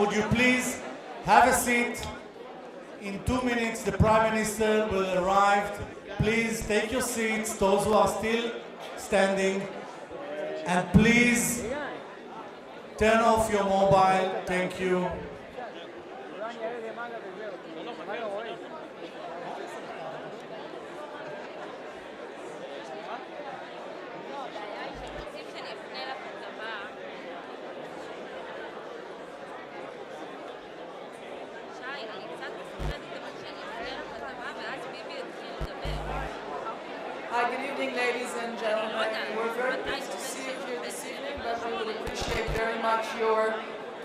would you please have a seat? In 2 minutes, the Prime Minister will arrive. Please take your seats, those who are still standing. And please turn off your mobile. Thank you. Hi, good evening, ladies and gentlemen. We're very pleased to see you here this evening, but we would appreciate very much your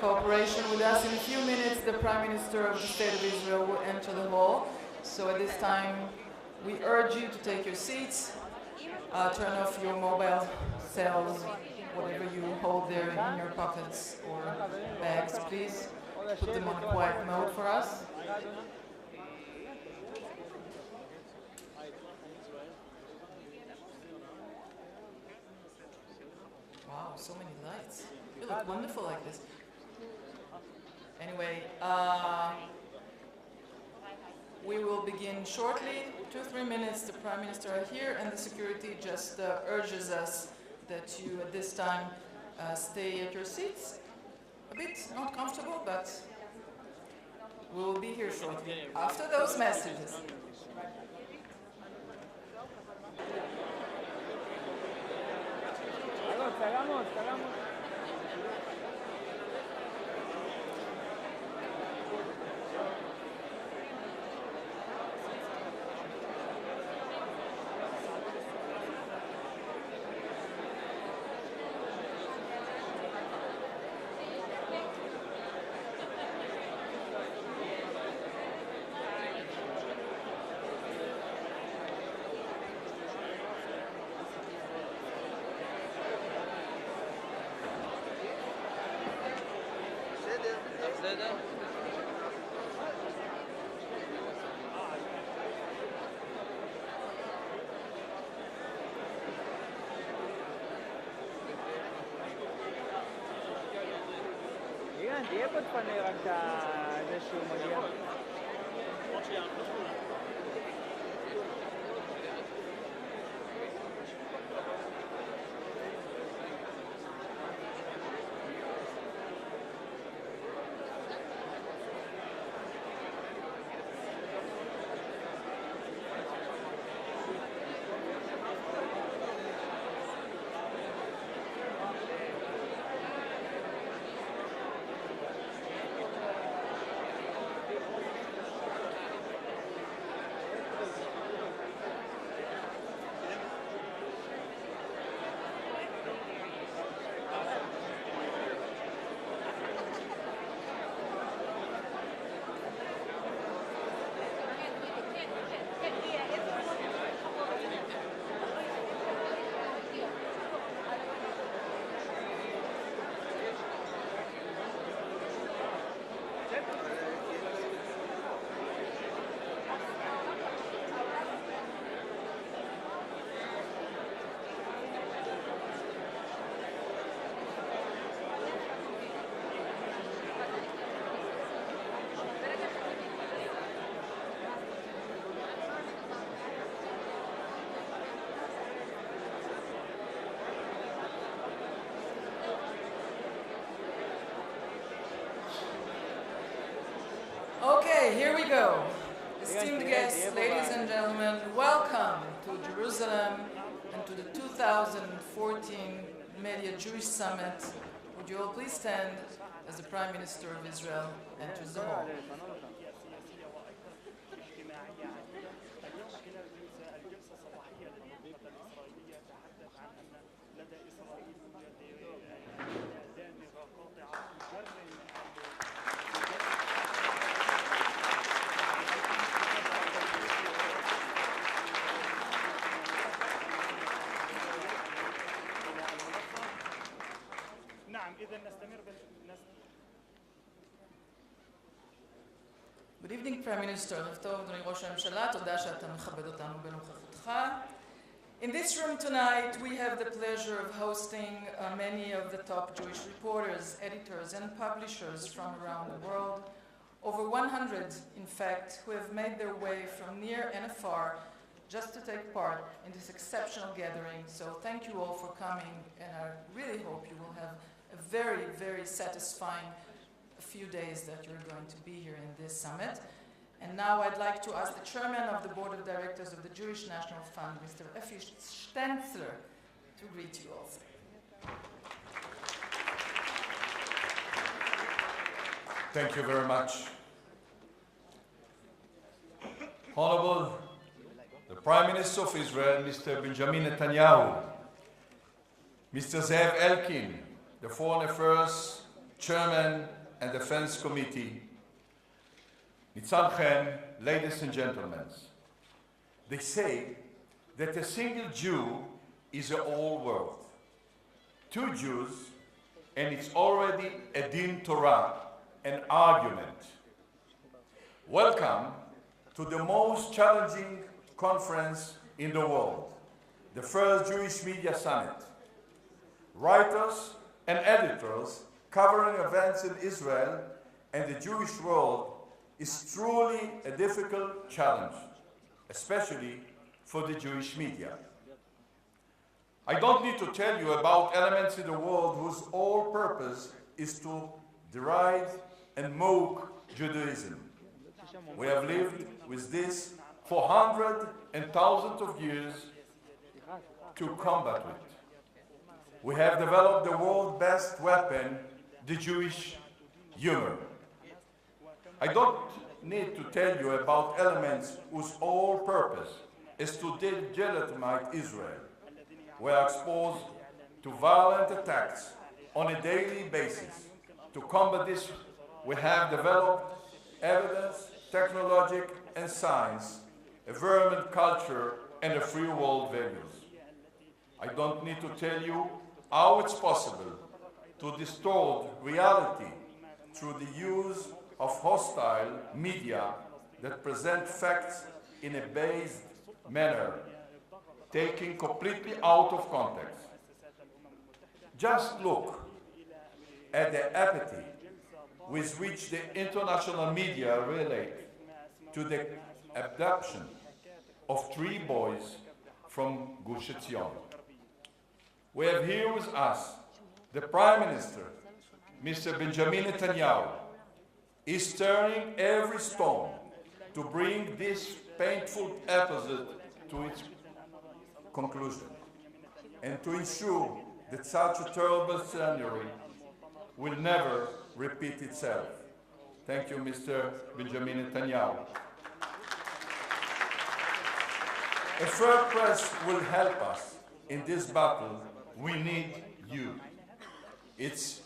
cooperation with us. In a few minutes, the Prime Minister of the State of Israel will enter the hall. So at this time, we urge you to take your seats, turn off your mobile cells, whatever you hold there in your pockets or bags, please. Put them on quiet mode for us. Wow, so many lights. You look wonderful like this. Anyway, we will begin shortly. 2-3 minutes, the Prime Minister are here, and the security just urges us that you at this time stay at your seats. A bit not comfortable, but we will be here shortly after those messages. Cagamos. תהיה פה תפנה רק את זה שהוא מגיע. Okay, here we go. Esteemed guests, ladies and gentlemen, welcome to Jerusalem and to the 2014 Media Jewish Summit. Would you all please stand as the Prime Minister of Israel enters the hall. Good evening, Prime Minister. ערב טוב, אדוני ראש הממשלה, תודה שאתה מכבד אותנו בנוכחותך. In this room tonight, we have the pleasure of hosting many of the top Jewish reporters, editors, and publishers from around the world. Over 100, in fact, who have made their way from near and afar just to take part in this exceptional gathering. So thank you all for coming, and I really hope you will have a very, very satisfying few days that you're going to be here in this summit. And now I'd like to ask the chairman of the board of directors of the Jewish National Fund, Mr. Effi Stenzler, to greet you all. Thank you very much. Honorable the Prime Minister of Israel, Mr. Benjamin Netanyahu, Mr. Zev Elkin, the Foreign Affairs Chairman and Defense Committee, Nitzalchem, ladies and gentlemen, they say that a single Jew is a whole world. Two Jews, and it's already a din Torah, an argument. Welcome to the most challenging conference in the world, the first Jewish Media Summit. Writers and editors covering events in Israel and the Jewish world is truly a difficult challenge, especially for the Jewish media. I don't need to tell you about elements in the world whose whole purpose is to deride and mock Judaism. We have lived with this for hundreds and thousands of years to combat it. We have developed the world's best weapon, the Jewish humor. I don't need to tell you about elements whose whole purpose is to delegitimize Israel. We are exposed to violent attacks on a daily basis. To combat this, we have developed evidence, technology, and science, environment, culture, and the free world values. I don't need to tell you how it's possible to distort reality through the use of hostile media that present facts in a biased manner, taken completely out of context. Just look at the apathy with which the international media relate to the abduction of 3 boys from Gush Etzion. We have here with us the Prime Minister, Mr. Benjamin Netanyahu, is turning every stone to bring this painful episode to its conclusion and to ensure that such a terrible scenario will never repeat itself. Thank you, Mr. Benjamin Netanyahu. A fair press will help us in this battle. We need you. It's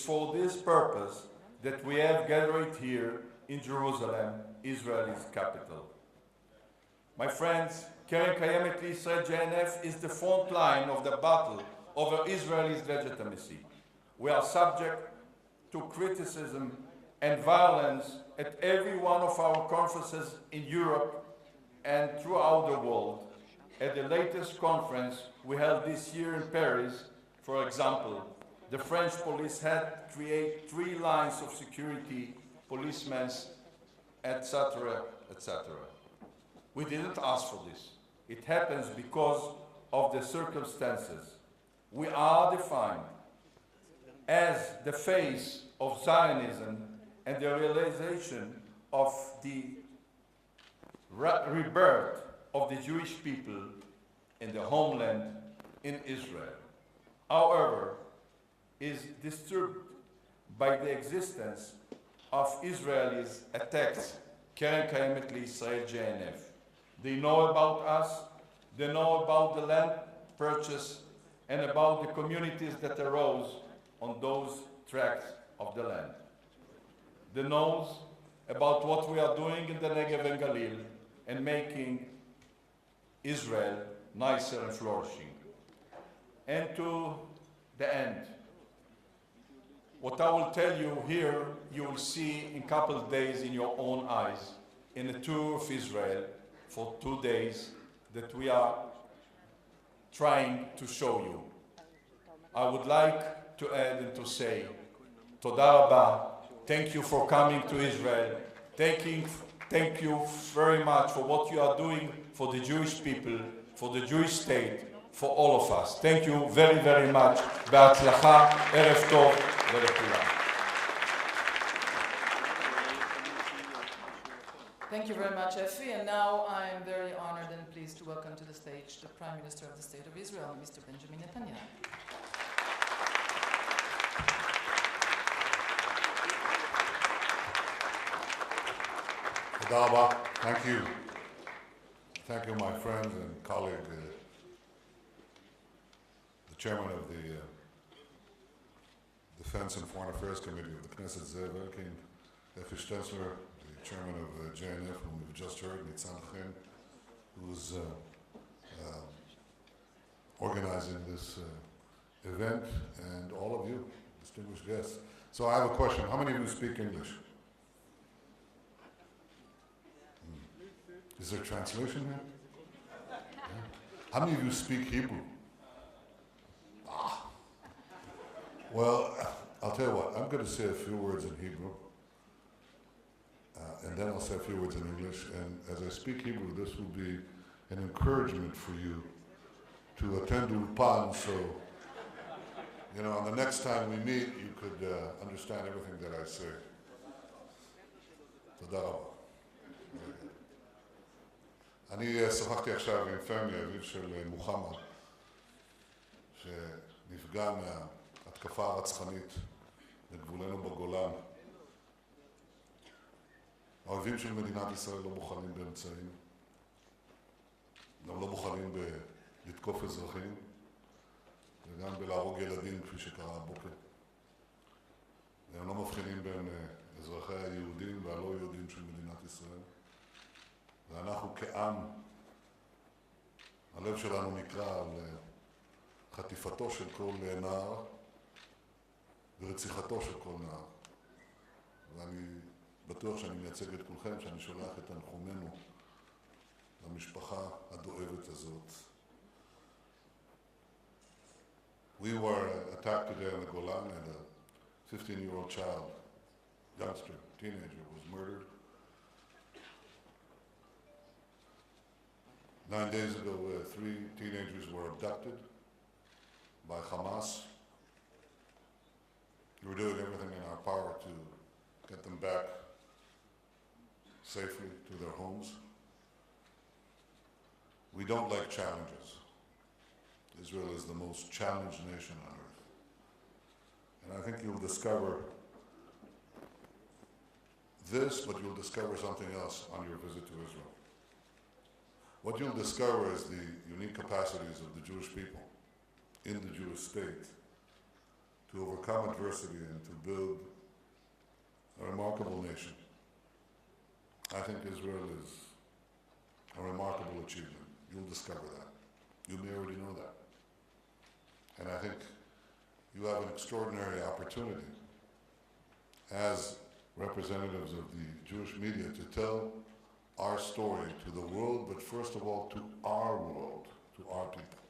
for this purpose that we have gathered here in Jerusalem, Israel's capital. My friends, Keren Kayemet Israel JNF is the front line of the battle over Israel's legitimacy. We are subject to criticism and violence at every one of our conferences in Europe and throughout the world. At the latest conference we held this year in Paris, for example, the French police had to create 3 lines of security, policemen, etc., etc. We didn't ask for this. It happens because of the circumstances. We are defined as the face of Zionism and the realization of the rebirth of the Jewish people in the homeland in Israel. However, is disturbed by the existence of Israelis attacks Keren Kayemet Israel JNF. They know about us, they know about the land purchase, and about the communities that arose on those tracts of the land. They know about what we are doing in the Negev and Galil and making Israel nicer and flourishing. And to the end, what I will tell you here, you will see in a couple of days in your own eyes, in a tour of Israel for 2 days that we are trying to show you. I would like to add and to say, Toda Rabba, thank you for coming to Israel. Thank you very much for what you are doing for the Jewish people, for the Jewish state, for all of us. Thank you very, very much. בהצלחה, ערב טוב ולכולם. Thank you very much, Effie. And now I am very honored and pleased to welcome to the stage the Prime Minister of the State of Israel, Mr. Benjamin Netanyahu. תודה רבה. Thank you. Thank you, my friend and colleague, the chairman of the Defense and Foreign Affairs Committee of the Knesset, Zev Elkin, Effie Shtessler, the chairman of JNF, whom we've just heard, Nitzan Chen, who's organizing this event, and all of you, distinguished guests. So I have a question. How many of you speak English? Is there translation here? Yeah. How many of you speak Hebrew? Well, I'll tell you what, I'm going to say a few words in Hebrew, and then I'll say a few words in English, and as I speak Hebrew, this will be an encouragement for you to attend Ulpan, so, you know, on the next time we meet, you could understand everything that I say. תודה רבה. אני שוחחתי עכשיו עם פמי, אביו של מוחמד, שנפגע מההתקפה הרצחנית לגבולנו בגולן. האויבים של מדינת ישראל לא בוחלים באמצעים, גם לא בוחלים בלתקוף אזרחים, וגם בלהרוג ילדים, כפי שקרה הבוקר. והם לא מבחינים בין אזרחי היהודים והלא יהודים של מדינת ישראל. ואנחנו כעם, הלב שלנו נקרא על חטיפתו של כל נער ורציחתו של כל נער. ואני בטוח שאני מייצג את כולכם, שאני שולח את תנחומינו למשפחה הדואבת הזאת. We were attacked today on the Golan, and a 15-year-old child, youngster, teenager, was murdered. 9 days ago, 3 teenagers were abducted by Hamas. We're doing everything in our power to get them back safely to their homes. We don't like challenges. Israel is the most challenged nation on earth. And I think you'll discover this, but you'll discover something else on your visit to Israel. What you'll discover is the unique capacities of the Jewish people in the Jewish state to overcome adversity and to build a remarkable nation. I think Israel is a remarkable achievement. You'll discover that. You may already know that. And I think you have an extraordinary opportunity as representatives of the Jewish media to tell our story to the world, but first of all to our world, to our people.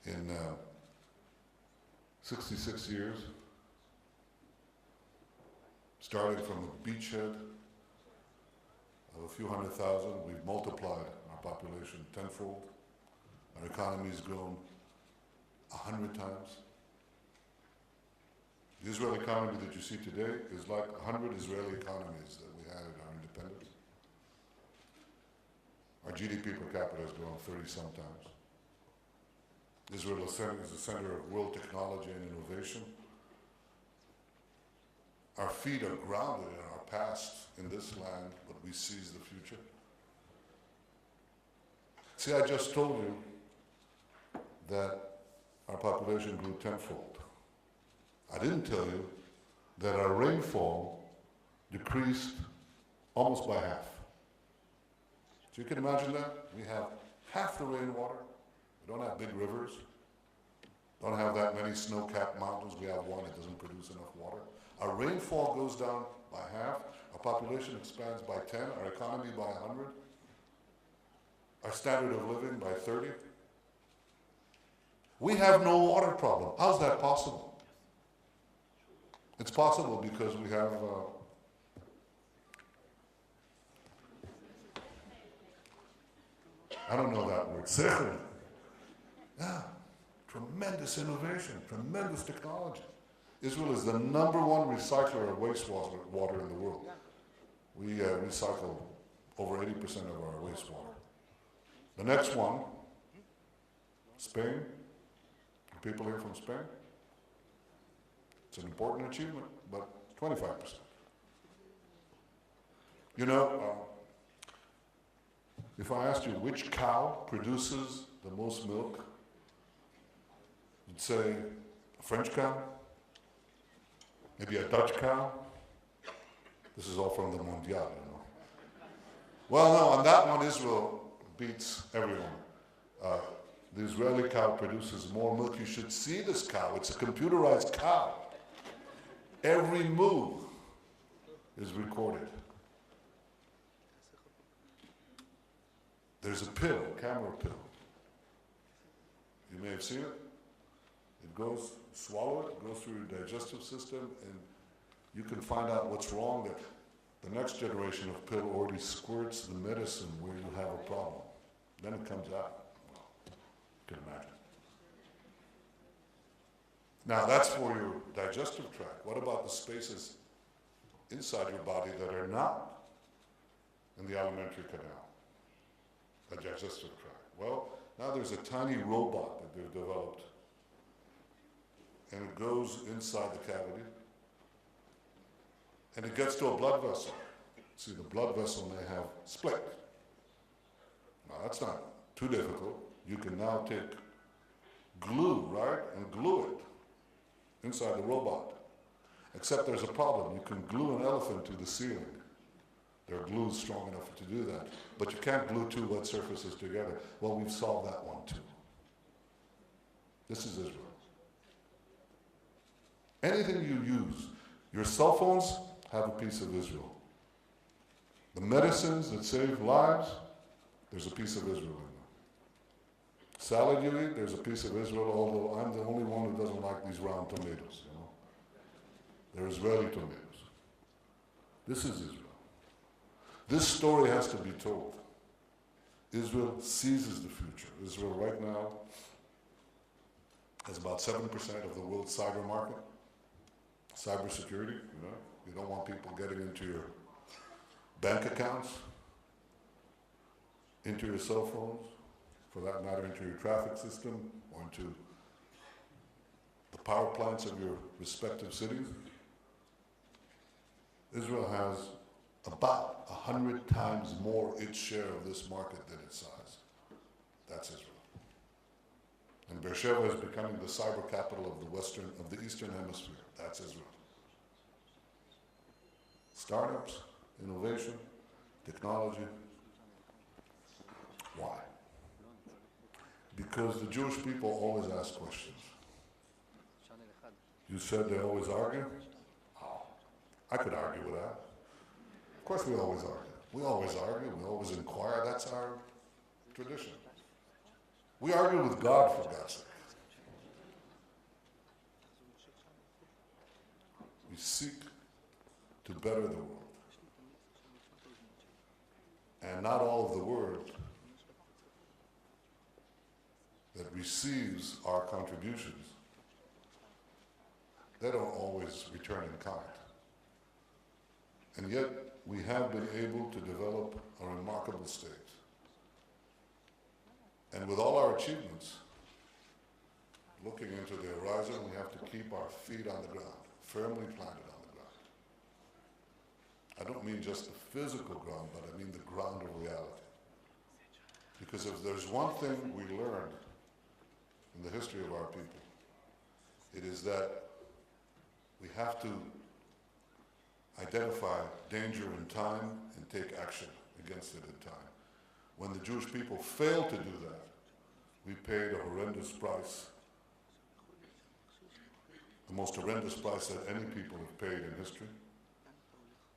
In 66 years, starting from a beachhead of a few 100,000, we've multiplied our population tenfold. Our economy has grown 100 times. The Israeli economy that you see today is like 100 Israeli economies that we had at our independence. Our GDP per capita has grown 30-some times. Israel is the center of world technology and innovation. Our feet are grounded in our past in this land, but we seize the future. See, I just told you that our population grew tenfold. I didn't tell you that our rainfall decreased almost by half. So you can imagine that? We have half the rainwater. We don't have big rivers. Don't have that many snow-capped mountains. We have one that doesn't produce enough water. Our rainfall goes down by half. Our population expands by 10. Our economy by 100. our standard of living by 30. We have no water problem. How's that possible? It's possible because we have I don't know that word. Sechel. Yeah. Tremendous innovation, tremendous technology. Israel is the #1 recycler of wastewater in the world. We recycle over 80% of our wastewater. The next one, Spain. People here from Spain. It's an important achievement, but 25%. You know, if I asked you which cow produces the most milk, you'd say a French cow, maybe a Dutch cow. This is all from the Mondial, you know. Well, no, on that one, Israel beats everyone. The Israeli cow produces more milk. You should see this cow. It's a computerized cow. Every move is recorded. There's a pill, a camera pill. You may have seen it. It goes, swallow it, goes through your digestive system, and you can find out what's wrong. That the next generation of pill already squirts the medicine where you have a problem. Then it comes out. You can imagine. Now that's for your digestive tract. What about the spaces inside your body that are not in the alimentary canal, the digestive tract? Well, now there's a tiny robot that they've developed, and it goes inside the cavity, and it gets to a blood vessel. See, the blood vessel may have split. Now that's not too difficult. You can now take glue, right, and glue it inside the robot. Except there's a problem. You can glue an elephant to the ceiling. There are glues strong enough to do that. But you can't glue two wet surfaces together. Well, we've solved that one too. This is Israel. Anything you use, your cell phones have a piece of Israel. The medicines that save lives, there's a piece of Israel in them. Salad you eat, there's a piece of Israel, although I'm the only one who doesn't like these round tomatoes, you know. They're Israeli tomatoes. This is Israel. This story has to be told. Israel seizes the future. Israel right now has about 7% of the world's cyber market. Cybersecurity, you know. You don't want people getting into your bank accounts, into your cell phones, for that matter, into your traffic system, or into the power plants of your respective cities. Israel has about 100 times more its share of this market than its size. That's Israel. And Beersheba is becoming the cyber capital of the Eastern Hemisphere. That's Israel. Startups, innovation, technology. Why? Because the Jewish people always ask questions. You said they always argue? Oh, I could argue with that. Of course we always argue. We always argue, we always inquire. That's our tradition. We argue with God, for God's sake. We seek to better the world. And not all of the world that receives our contributions, they don't always return in kind. And yet, we have been able to develop a remarkable state. And with all our achievements, looking into the horizon, we have to keep our feet on the ground, firmly planted on the ground. I don't mean just the physical ground, but I mean the ground of reality. Because if there's one thing we learned in the history of our people, it is that we have to identify danger in time and take action against it in time. When the Jewish people failed to do that, we paid a horrendous price, the most horrendous price that any people have paid in history,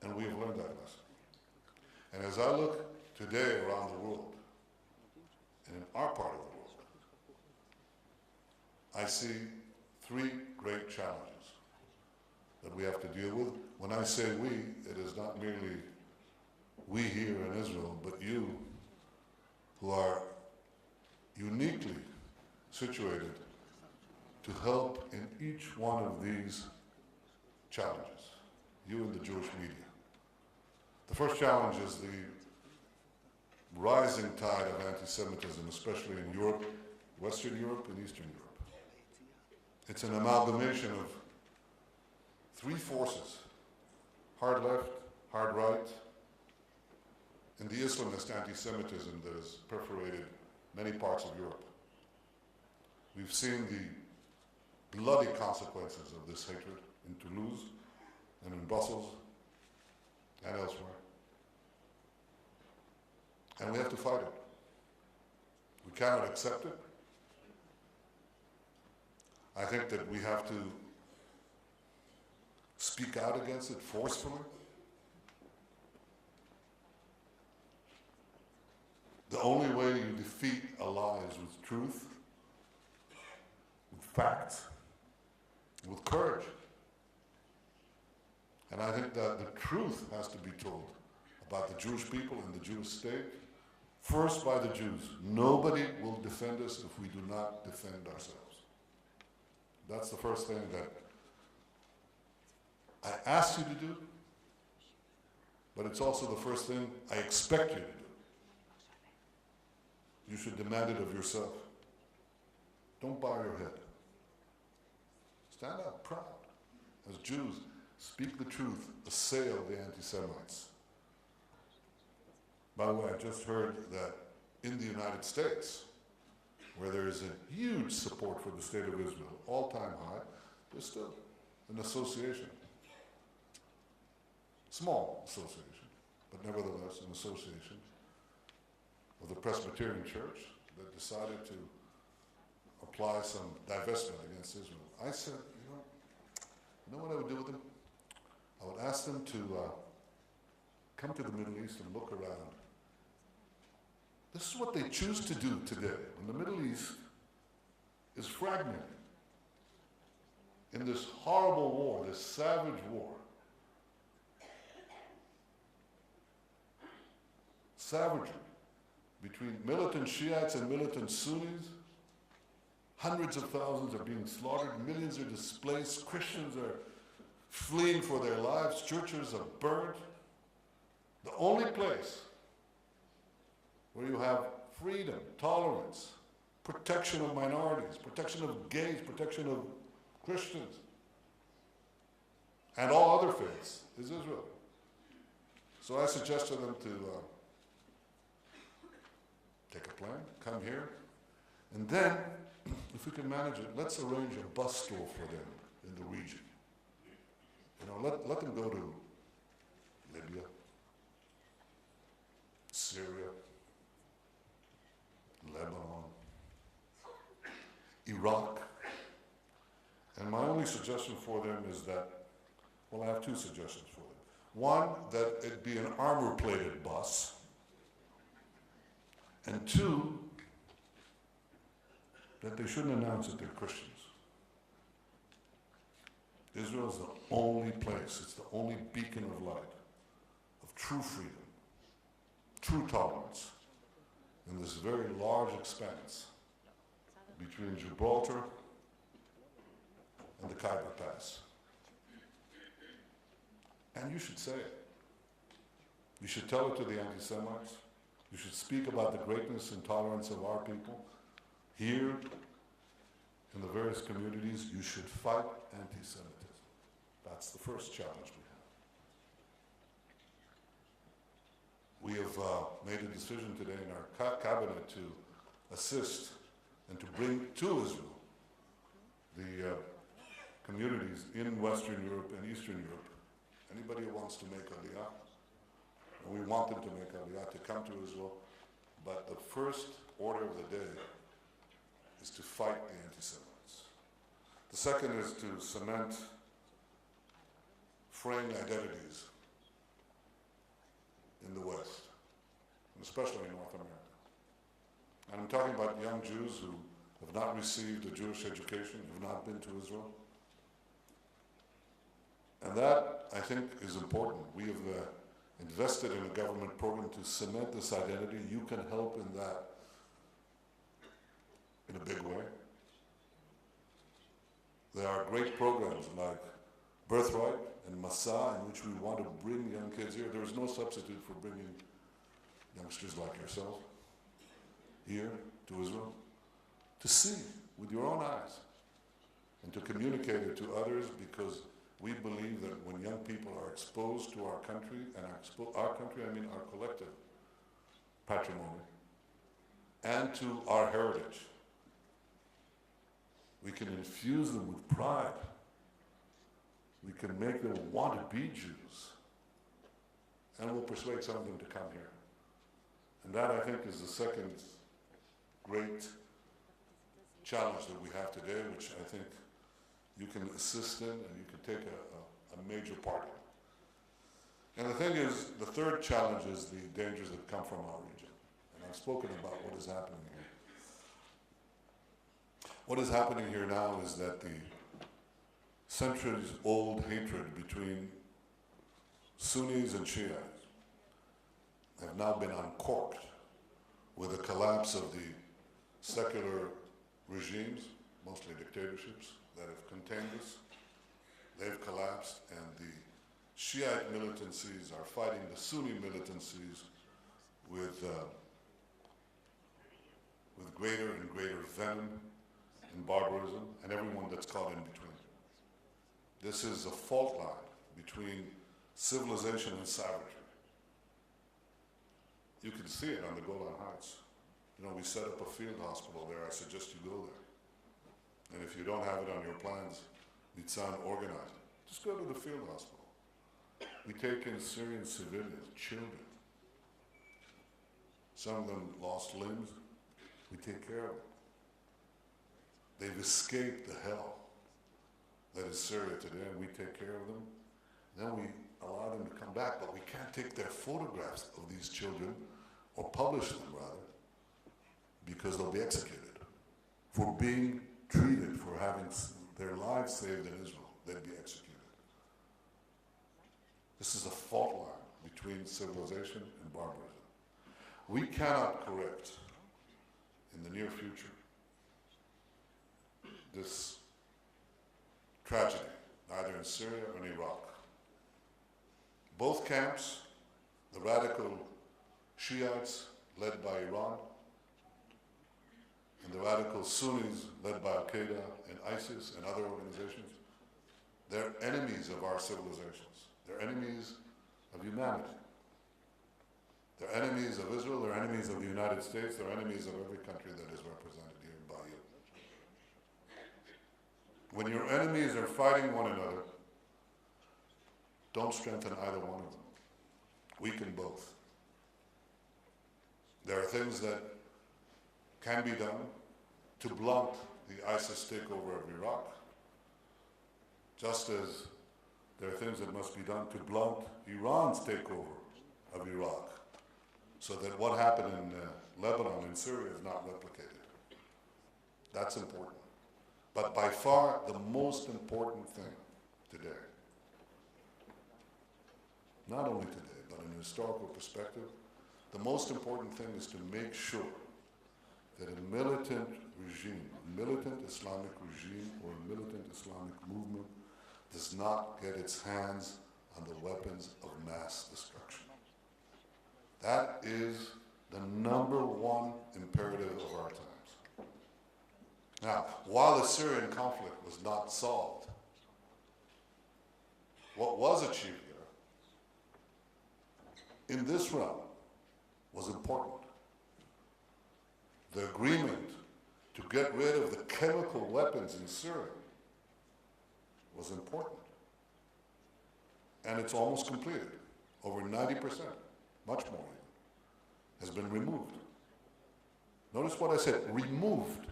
and we have learned that lesson. And as I look today around the world, and in our part of the world, I see three great challenges that we have to deal with. When I say we, it is not merely we here in Israel, but you who are uniquely situated to help in each one of these challenges, you and the Jewish media. The first challenge is the rising tide of anti-Semitism, especially in Europe, Western Europe and Eastern Europe. It's an amalgamation of three forces: hard left, hard right, and the Islamist anti-Semitism that has perforated many parts of Europe. We've seen the bloody consequences of this hatred in Toulouse and in Brussels and elsewhere. And we have to fight it. We cannot accept it. I think that we have to speak out against it forcefully. The only way you defeat a lie is with truth, with facts, with courage. And I think that the truth has to be told about the Jewish people and the Jewish state, first by the Jews. Nobody will defend us if we do not defend ourselves. That's the first thing that I ask you to do, but it's also the first thing I expect you to do. You should demand it of yourself. Don't bow your head. Stand up proud. As Jews, speak the truth, assail the anti-Semites. By the way, I just heard that in the United States, where there is a huge support for the State of Israel, all-time high, there's still an association. Small association, but nevertheless an association of the Presbyterian Church that decided to apply some divestment against Israel. I said, you know what I would do with them? I would ask them to come to the Middle East and look around. This is what they choose to do today. And the Middle East is fragmented in this horrible war, this savage war. Savagery between militant Shiites and militant Sunnis. Hundreds of thousands are being slaughtered, millions are displaced, Christians are fleeing for their lives, churches are burned. The only place where you have freedom, tolerance, protection of minorities, protection of gays, protection of Christians, and all other faiths is Israel. So I suggest to them to take a plane, come here, and then, if we can manage it, let's arrange a bus tour for them in the region. Let them go to Libya, Syria, Lebanon, Iraq. And my only suggestion for them is that, well, I have two suggestions for them. One, that it be an armor-plated bus. And two, that they shouldn't announce that they're Christians. Israel is the only place, it's the only beacon of light, of true freedom, true tolerance, in this very large expanse between Gibraltar and the Khyber Pass. And you should say it. You should tell it to the anti-Semites. You should speak about the greatness and tolerance of our people. Here, in the various communities, you should fight anti-Semitism. That's the first challenge we have. We have made a decision today in our cabinet to assist and to bring to Israel the communities in Western Europe and Eastern Europe. Anybody who wants to make Aliyah, and we want them to make Aliyah, to come to Israel, but the first order of the day is to fight the anti-Semites. The second is to cement fraying identities in the West, and especially in North America. And I'm talking about young Jews who have not received a Jewish education, have not been to Israel. And that, I think, is important. We have invested in a government program to cement this identity. You can help in that in a big way. There are great programs like Birthright and Masa, in which we want to bring young kids here. There is no substitute for bringing youngsters like yourself here to Israel to see with your own eyes and to communicate it to others, because we believe that when young people are exposed to our country, and our country, I mean our collective patrimony, and to our heritage, we can infuse them with pride. We can make them want to be Jews. And we'll persuade some of them to come here. And that, I think, is the second great challenge that we have today, which I think you can assist in and you can take a major part in. And the thing is, the third challenge is the dangers that come from our region. And I've spoken about what is happening here. What is happening here now is that the centuries-old hatred between Sunnis and Shiites have now been uncorked with the collapse of the secular regimes, mostly dictatorships, that have contained us. They've collapsed, and the Shiite militancies are fighting the Sunni militancies with greater and greater venom and barbarism, and everyone that's caught in between. This is a fault line between civilization and savagery. You can see it on the Golan Heights. You know, we set up a field hospital there. I suggest you go there. And if you don't have it on your plans, Nitzan, organize it. Just go to the field hospital. We take in Syrian civilians, children. Some of them lost limbs. We take care of them. They've escaped the hell that is Syria today, and we take care of them. Then we allow them to come back, but we can't take their photographs of these children, or publish them rather, because they'll be executed for being treated, for having their lives saved in Israel. They'd be executed. This is a fault line between civilization and barbarism. We cannot correct in the near future this tragedy, neither in Syria or in Iraq. Both camps, the radical Shiites led by Iran, and the radical Sunnis led by Al-Qaeda and ISIS and other organizations, they're enemies of our civilizations. They're enemies of humanity. They're enemies of Israel, they're enemies of the United States, they're enemies of every country that is represented here by you. When your enemies are fighting one another, don't strengthen either one of them. Weaken both. There are things that can be done to blunt the ISIS takeover of Iraq, just as there are things that must be done to blunt Iran's takeover of Iraq, so that what happened in Lebanon and Syria is not replicated. That's important. But by far, the most important thing today, not only today, but in a historical perspective, the most important thing is to make sure that a militant regime, a militant Islamic regime or a militant Islamic movement does not get its hands on the weapons of mass destruction. That is the number one imperative of our times. Now, while the Syrian conflict was not solved, what was achieved there in this realm was important. The agreement to get rid of the chemical weapons in Syria was important. And it's almost completed. Over 90%, much more even, has been removed. Notice what I said, removed.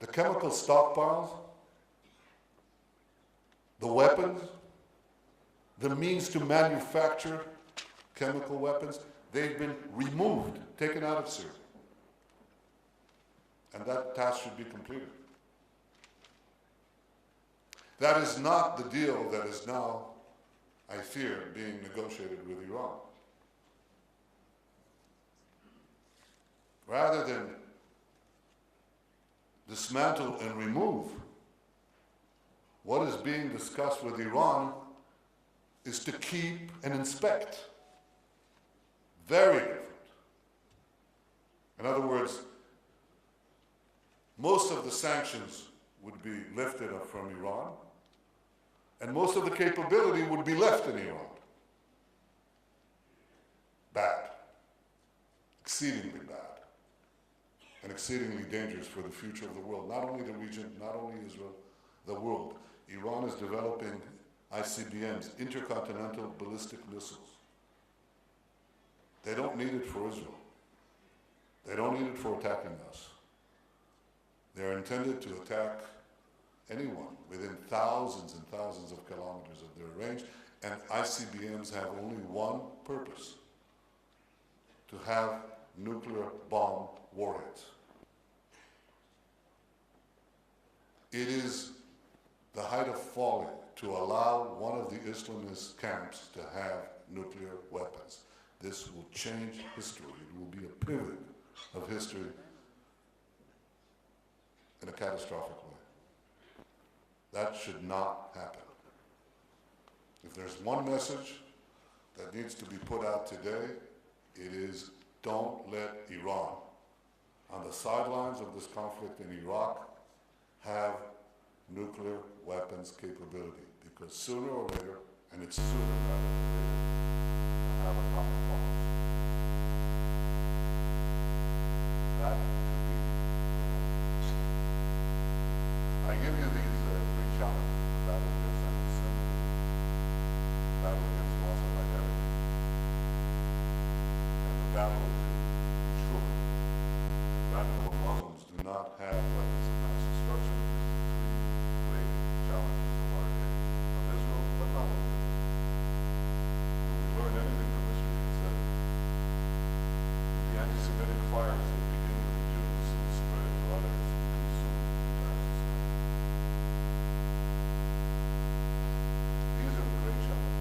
The chemical stockpiles, the weapons, the means to manufacture chemical weapons, they've been removed, taken out of Syria. And that task should be completed. That is not the deal that is now, I fear, being negotiated with Iran. Rather than dismantle and remove, what is being discussed with Iran is to keep and inspect. Very different. In other words, most of the sanctions would be lifted up from Iran, and most of the capability would be left in Iran. Bad. Exceedingly bad. And exceedingly dangerous for the future of the world. Not only the region, not only Israel, the world. Iran is developing ICBMs, intercontinental ballistic missiles. They don't need it for Israel. They don't need it for attacking us. They're intended to attack anyone within thousands and thousands of kilometers of their range, and ICBMs have only one purpose: to have nuclear bomb warheads. It is the height of folly to allow one of the Islamist camps to have nuclear weapons. This will change history. It will be a pivot of history in a catastrophic way. That should not happen. If there's one message that needs to be put out today, it is: don't let Iran, on the sidelines of this conflict in Iraq, have nuclear weapons capability, because sooner or later, and it's sooner rather than later, we'll have a common cause. That could be. I give you these three challenges: the battle against anti-Semitism, the battle against loss of identity, and the battle to ensure that Muslims do not have weapons of mass destruction. Great challenges of our day, of Israel, but not only Israel. When we learn anything from history, it's that the anti-Semitic fires that begin with the Jews and spread to others and consume the entire society. These are the great challenges.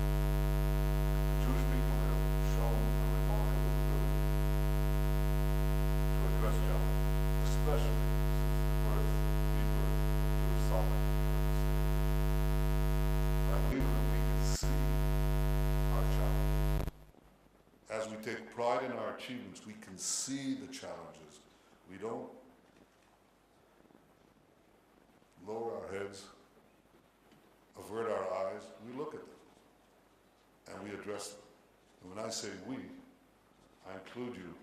The Jewish people have shown a remarkable ability to address challenges, especially since the rebirth of Jewish sovereignty. I believe that we can see our challenges. As we take pride in our achievements, we can see the challenges. We don't lower our heads, avert our eyes. We look at them and we address them. And when I say we, I include you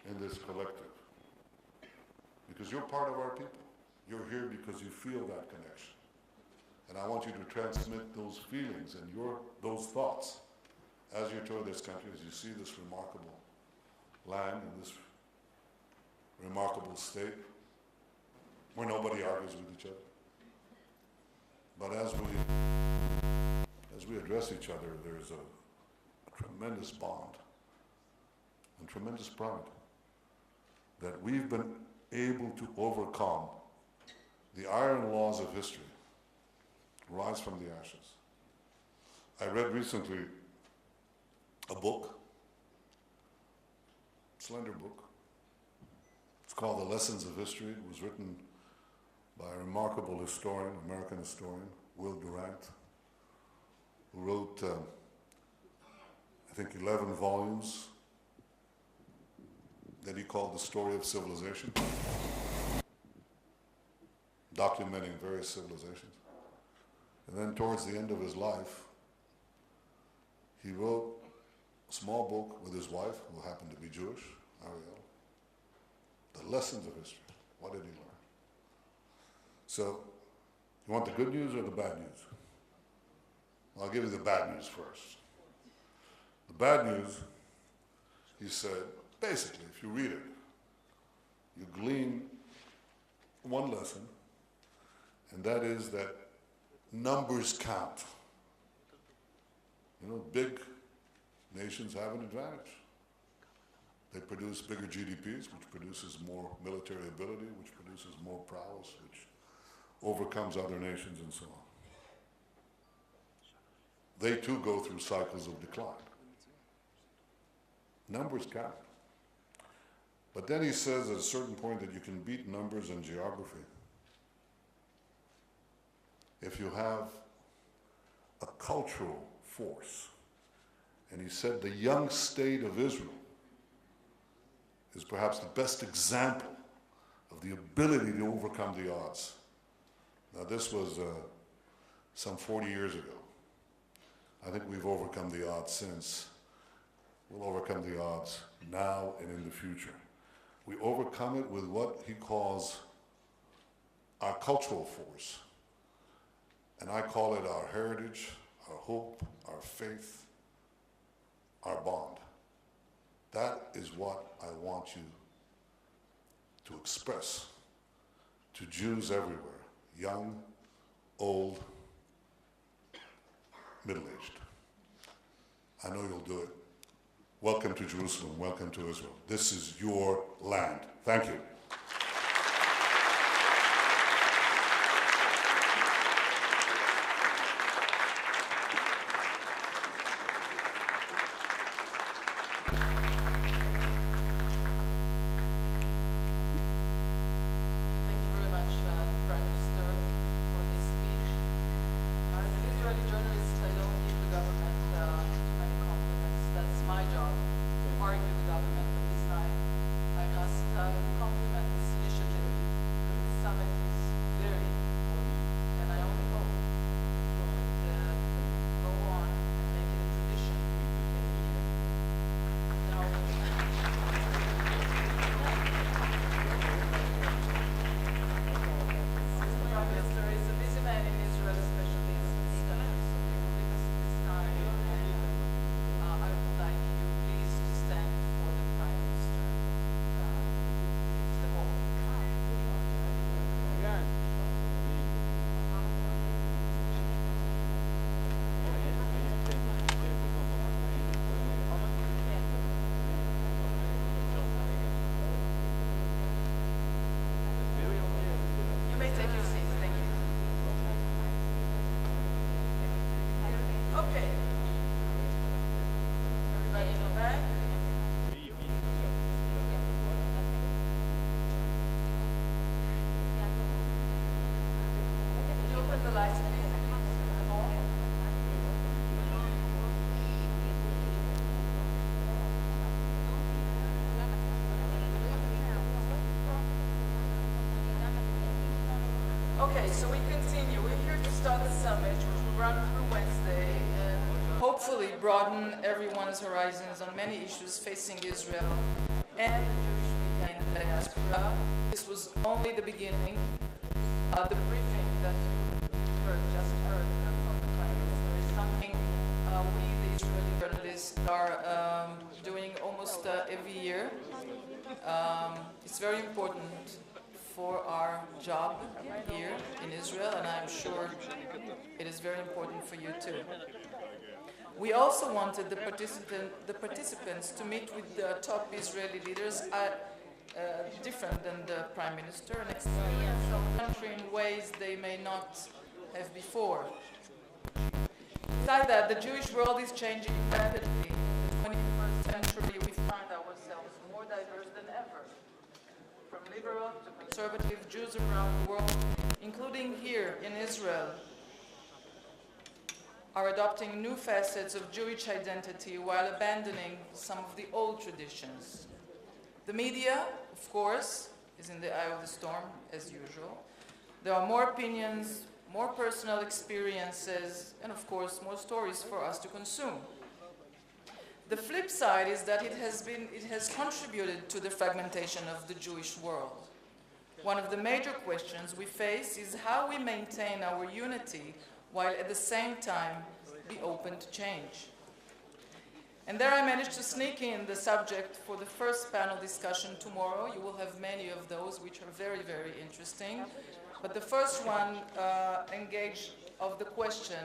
in this collective. Because you're part of our people. You're here because you feel that connection. And I want you to transmit those feelings and those thoughts as you tour this country, as you see this remarkable land and this remarkable state where nobody argues with each other. But as we address each other, there's a tremendous bond and tremendous pride that we've been able to overcome the iron laws of history, rise from the ashes. I read recently a book, slender book. It's called The Lessons of History. It was written by a remarkable historian, American historian, Will Durant, who wrote, I think, 11 volumes that he called The Story of Civilization, documenting various civilizations. And then towards the end of his life, he wrote a small book with his wife, who happened to be Jewish, Ariel, The Lessons of History. What did he learn? So, you want the good news or the bad news? Well, I'll give you the bad news first. The bad news, he said, basically, if you read it, you glean one lesson, and that is that numbers count. You know, big nations have an advantage. They produce bigger GDPs, which produces more military ability, which produces more prowess, which overcomes other nations and so on. They too go through cycles of decline. Numbers count. But then he says at a certain point that you can beat numbers and geography if you have a cultural force. And he said the young state of Israel is perhaps the best example of the ability to overcome the odds. Now this was some 40 years ago. I think we've overcome the odds since. We'll overcome the odds now and in the future. We overcome it with what he calls our cultural force. And I call it our heritage, our hope, our faith, our bond. That is what I want you to express to Jews everywhere, young, old, middle-aged. I know you'll do it. Welcome to Jerusalem. Welcome to Israel. This is your land. Thank you. Okay, so we continue. We're here to start the summit, which will run through Wednesday, and hopefully broaden everyone's horizons on many issues facing Israel and the Jewish media in the diaspora. This was only the beginning. The briefing that you just heard from the Prime Minister is something we, the Israeli journalists, are doing almost every year. It's very important for our job here in Israel, and I'm sure it is very important for you too. We also wanted the participants to meet with the top Israeli leaders, different than the Prime Minister, and experience the country in ways they may not have before. Besides that, the Jewish world is changing rapidly. In the 21st century, we find ourselves more diverse than ever. From liberal to conservative Jews around the world, including here in Israel, are adopting new facets of Jewish identity while abandoning some of the old traditions. The media, of course, is in the eye of the storm, as usual. There are more opinions, more personal experiences, and of course, more stories for us to consume. The flip side is that it has contributed to the fragmentation of the Jewish world. One of the major questions we face is how we maintain our unity while at the same time be open to change. And there I managed to sneak in the subject for the first panel discussion tomorrow. You will have many of those, which are very, very interesting. But the first one engaged of the question,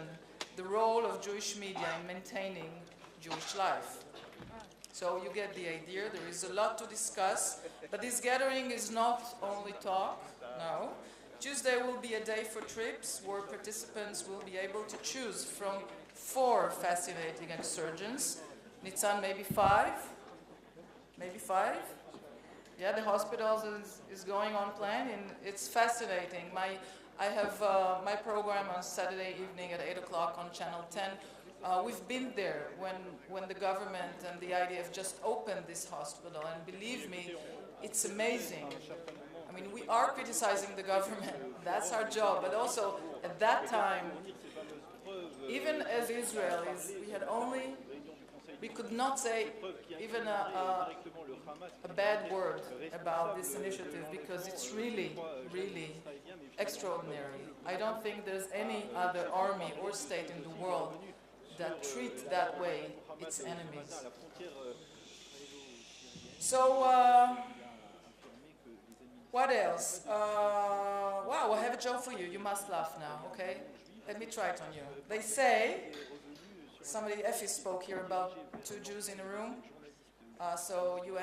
the role of Jewish media in maintaining Jewish life. So you get the idea. There is a lot to discuss, but this gathering is not only talk, no. Tuesday will be a day for trips where participants will be able to choose from 4 fascinating excursions. Nitzan, maybe 5? Maybe 5? Yeah, the hospitals is going on plan, and it's fascinating. I have my program on Saturday evening at 8 o'clock on Channel 10. We've been there when the government and the IDF just opened this hospital, and believe me, it's amazing. I mean, we are criticizing the government, that's our job, but also at that time, even as Israelis, we could not say even a bad word about this initiative because it's really, really extraordinary. I don't think there's any other army or state in the world that treat that way its enemies. So, what else? Wow, I have a joke for you. You must laugh now, okay? Let me try it on you. They say, Effie spoke here about 2 Jews in a room. So you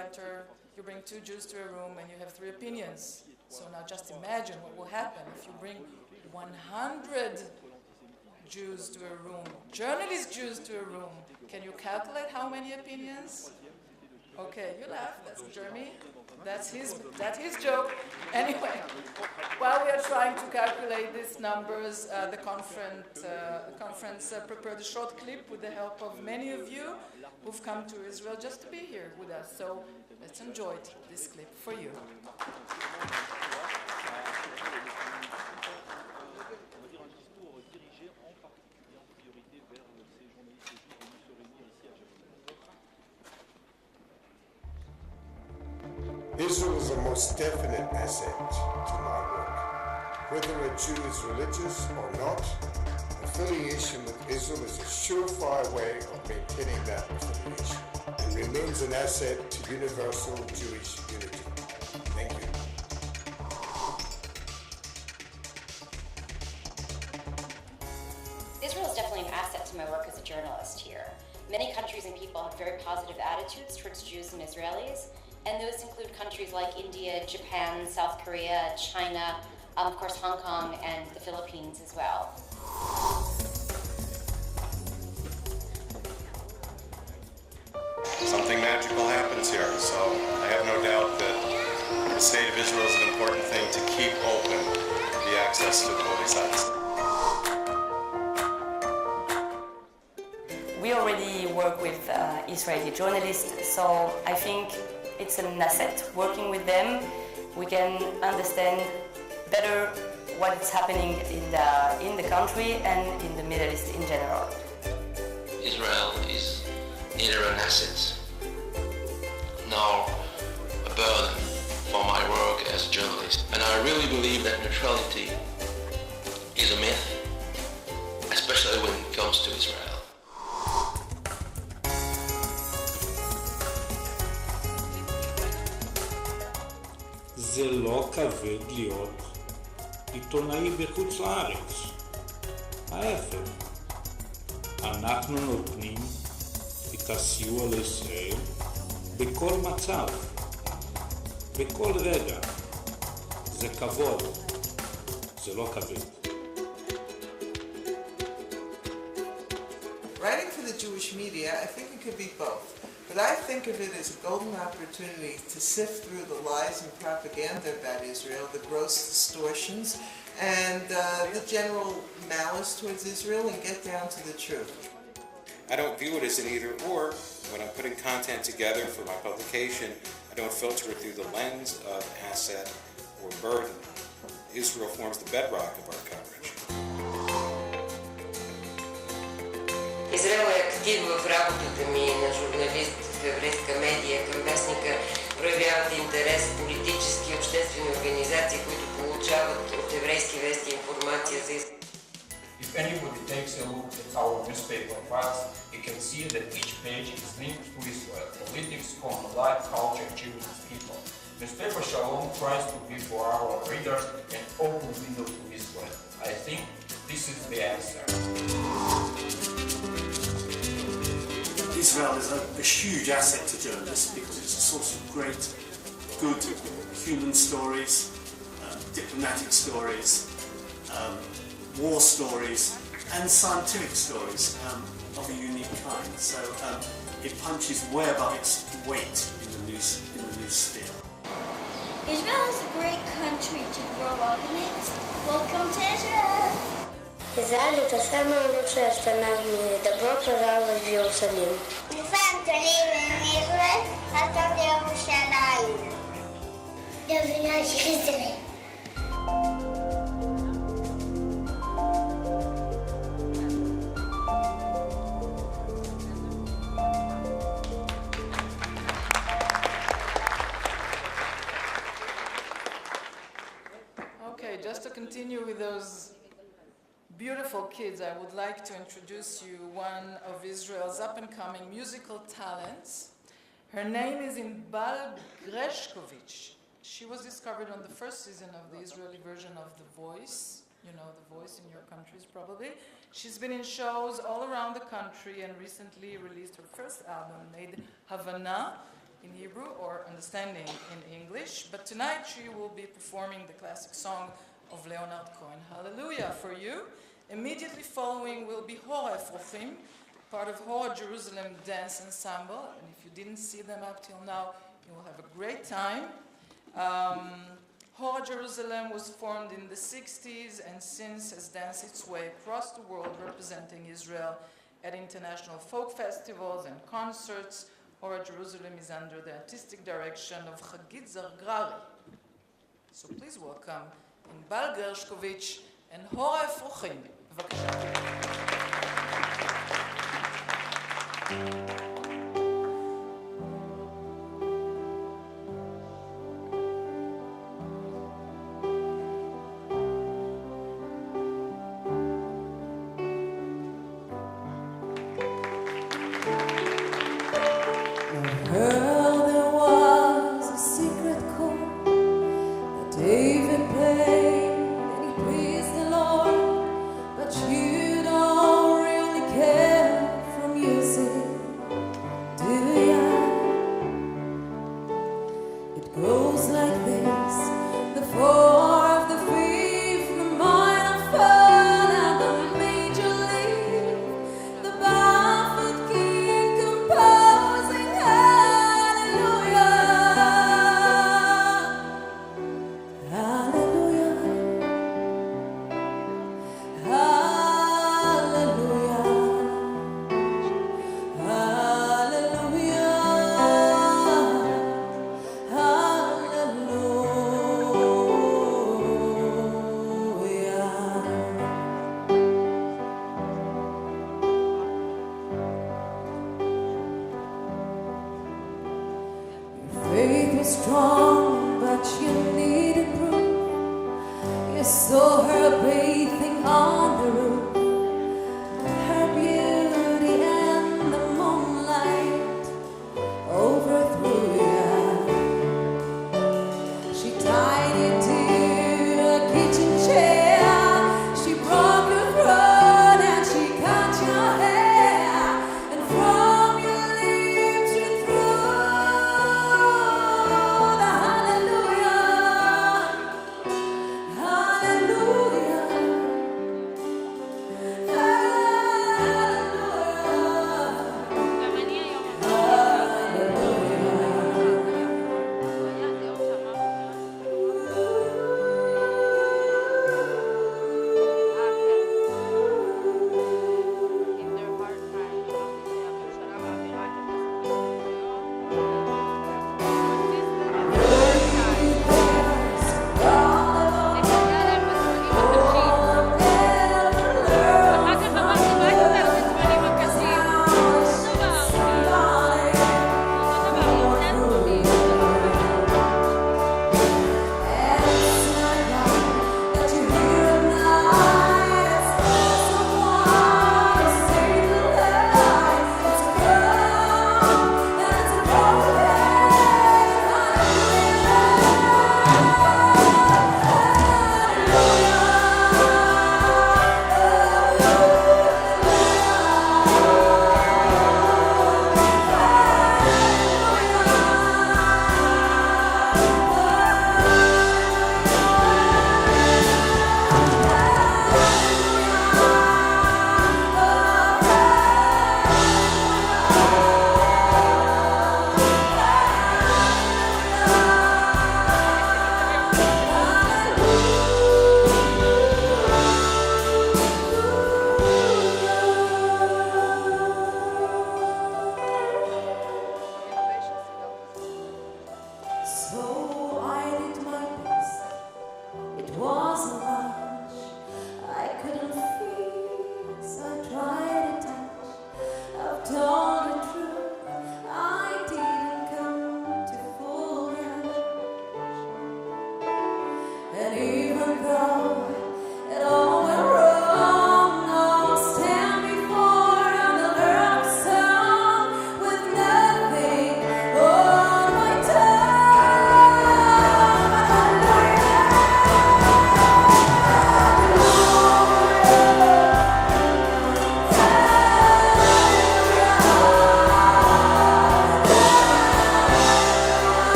bring 2 Jews to a room and you have 3 opinions. So now just imagine what will happen if you bring 100 Jews to a room, journalist Jews to a room. Can you calculate how many opinions? Okay, you laugh, that's Jeremy. That's his joke. Anyway, while we are trying to calculate these numbers, the conference prepared a short clip with the help of many of you who've come to Israel just to be here with us. So let's enjoy this clip for you. Israel is a most definite asset to my work. Whether a Jew is religious or not, affiliation with Israel is a surefire way of maintaining that affiliation and remains an asset to universal Jewish unity. Thank you. Israel is definitely an asset to my work as a journalist here. Many countries and people have very positive attitudes towards Jews and Israelis, and those include countries like India, Japan, South Korea, China, of course Hong Kong, and the Philippines as well. Something magical happens here, so I have no doubt that the state of Israel is an important thing to keep open the access to the holy sites. We already work with Israeli journalists, so I think it's an asset. Working with them, we can understand better what is happening in the country and in the Middle East in general. Israel is neither an asset nor a burden for my work as a journalist. And I really believe that neutrality is a myth, especially when it comes to Israel. זה לא כבד להיות עיתונאי בחוץ לארץ. ההפך, אנחנו נותנים את הסיוע לישראל בכל מצב, בכל רגע. זה כבוד, זה לא כבד. Writing for the Jewish media, I think it could be both. But I think of it as a golden opportunity to sift through the lies and propaganda about Israel, the gross distortions, and the general malice towards Israel, and get down to the truth. I don't view it as an either or. When I'm putting content together for my publication, I don't filter it through the lens of asset or burden. Israel forms the bedrock of our coverage. Израел е актив в работата ми на журналист в еврейска медия към вестника. Проявяват интерес политически и обществени организации, които получават от еврейски вести информация за Израел. If anybody takes a look at our newspaper files, you can see that each page is linked to Israel, politics, common life, culture, achievements, people. Newspaper Shalom tries to be for our readers an open window to Israel. I think this is the answer. Israel is a huge asset to journalists because it's a source of great, good human stories, diplomatic stories, war stories, and scientific stories of a unique kind. So it punches way above its weight in the news sphere. Israel is a great country to grow up in. Welcome to Israel. Israel היא תעשה מעונות שהשתנה מדברות עליו בירושלים. לפעמים תולים מישראל, חזרת לירושלים. דבינה ישראל. Okay, just to continue with those beautiful kids, I would like to introduce you one of Israel's up-and-coming musical talents. Her name is Inbal Greshkovich. She was discovered on the first season of the Israeli version of The Voice. You know The Voice in your countries, probably. She's been in shows all around the country and recently released her first album, made Havana in Hebrew, or Understanding in English. But tonight she will be performing the classic song of Leonard Cohen, Hallelujah, for you. Immediately following will be Hora Efrochim, part of Hora Jerusalem Dance Ensemble. And if you didn't see them up till now, you will have a great time. Hora Jerusalem was formed in the 60s and since has danced its way across the world representing Israel at international folk festivals and concerts. Hora Jerusalem is under the artistic direction of Chagit Zargrari. So please welcome Inbal Gershkovich and Hora Efrochim. בבקשה.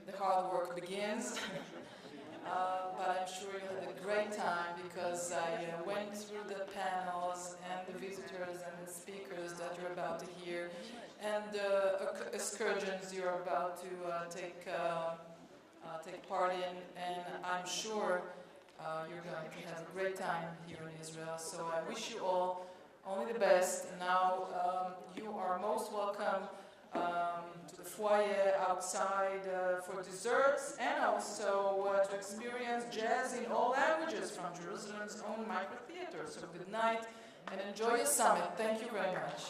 the hard work begins. But I'm sure you had a great time because I went through the panels and the visitors and the speakers that you're about to hear and the excursions you're about to take part in, and I'm sure you're going to have a great time here in Israel. So I wish you all only the best. Now you are most welcome to the foyer outside for desserts and also to experience jazz in all languages from Jerusalem's own micro theater. So good night and enjoy your summit. Thank you very much.